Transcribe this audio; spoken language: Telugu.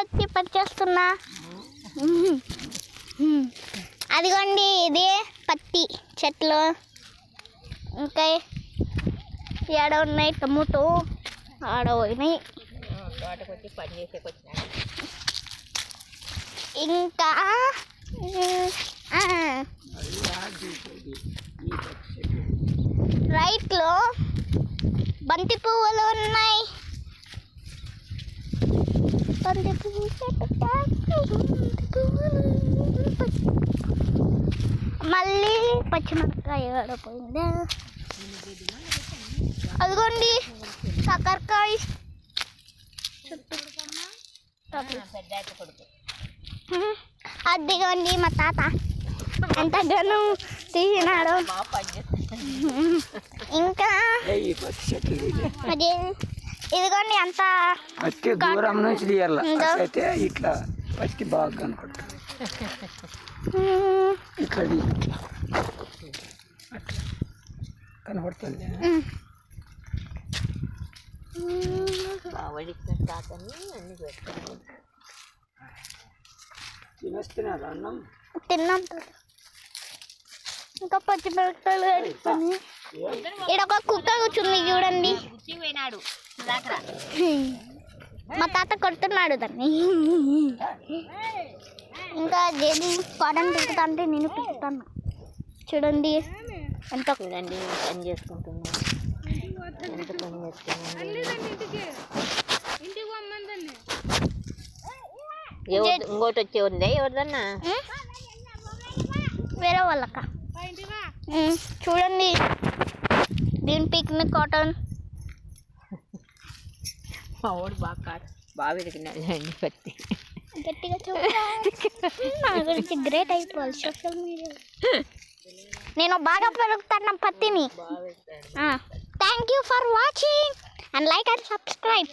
వచ్చి పని చేస్తున్నా. అదిగోండి ఇది పత్తి చెట్లు. ఇంకా ఏడ ఉన్నాయి టమోటో ఆడ పోయినాయి. తోటకొచ్చి పని చేసేకొచ్చినాడు. ఇంకా రైట్లో బంతి పువ్వులు ఉన్నాయి. బంతి పువ్వులు మళ్ళీ పచ్చిమిరపకాయ ఏడపోయిందా. అదిగోండి కాకరకాయ అదిగోండి మా తాత ఎంత గను తీసినాడు. ఇంకా ఇదిగోండి అంత దూరం నుంచి తీయాలి. అయితే ఇట్లా పచ్చి బాగా కనపడుతుంది. ఇట్లా కనపడుతుంది. తినేస్తున్నారు అన్నం. తిన్నాం. ఇంకా పచ్చిమిరపకాయలు వేసుకొని ఇక్కడ ఒక కుక్క కూర్చుంది చూడండి. మా తాత కొడుతున్నాడు దాన్ని. ఇంకా జేబు కాటన్ పిక్కుతా అంటే నేను పిక్కుతాను. చూడండి ఎంత చూడండి పని చేసుకుంటున్నాను. ఎంత పని చేస్తున్నాను. ఇంకోటి వచ్చే ఉందా ఎవరిదన్నా? వేరే వాళ్ళక్క. చూడండి దీని పిక్నిక్ కాటన్. మా వాడు బాగా వెతికినాడు అండి పత్తి. గట్టిగా నా గురించి గ్రేట్ అయిపోవాలి సోషల్ మీడియా. నేను బాగా పెరుగుతాను పత్తిని. Thank you for watching and like and subscribe.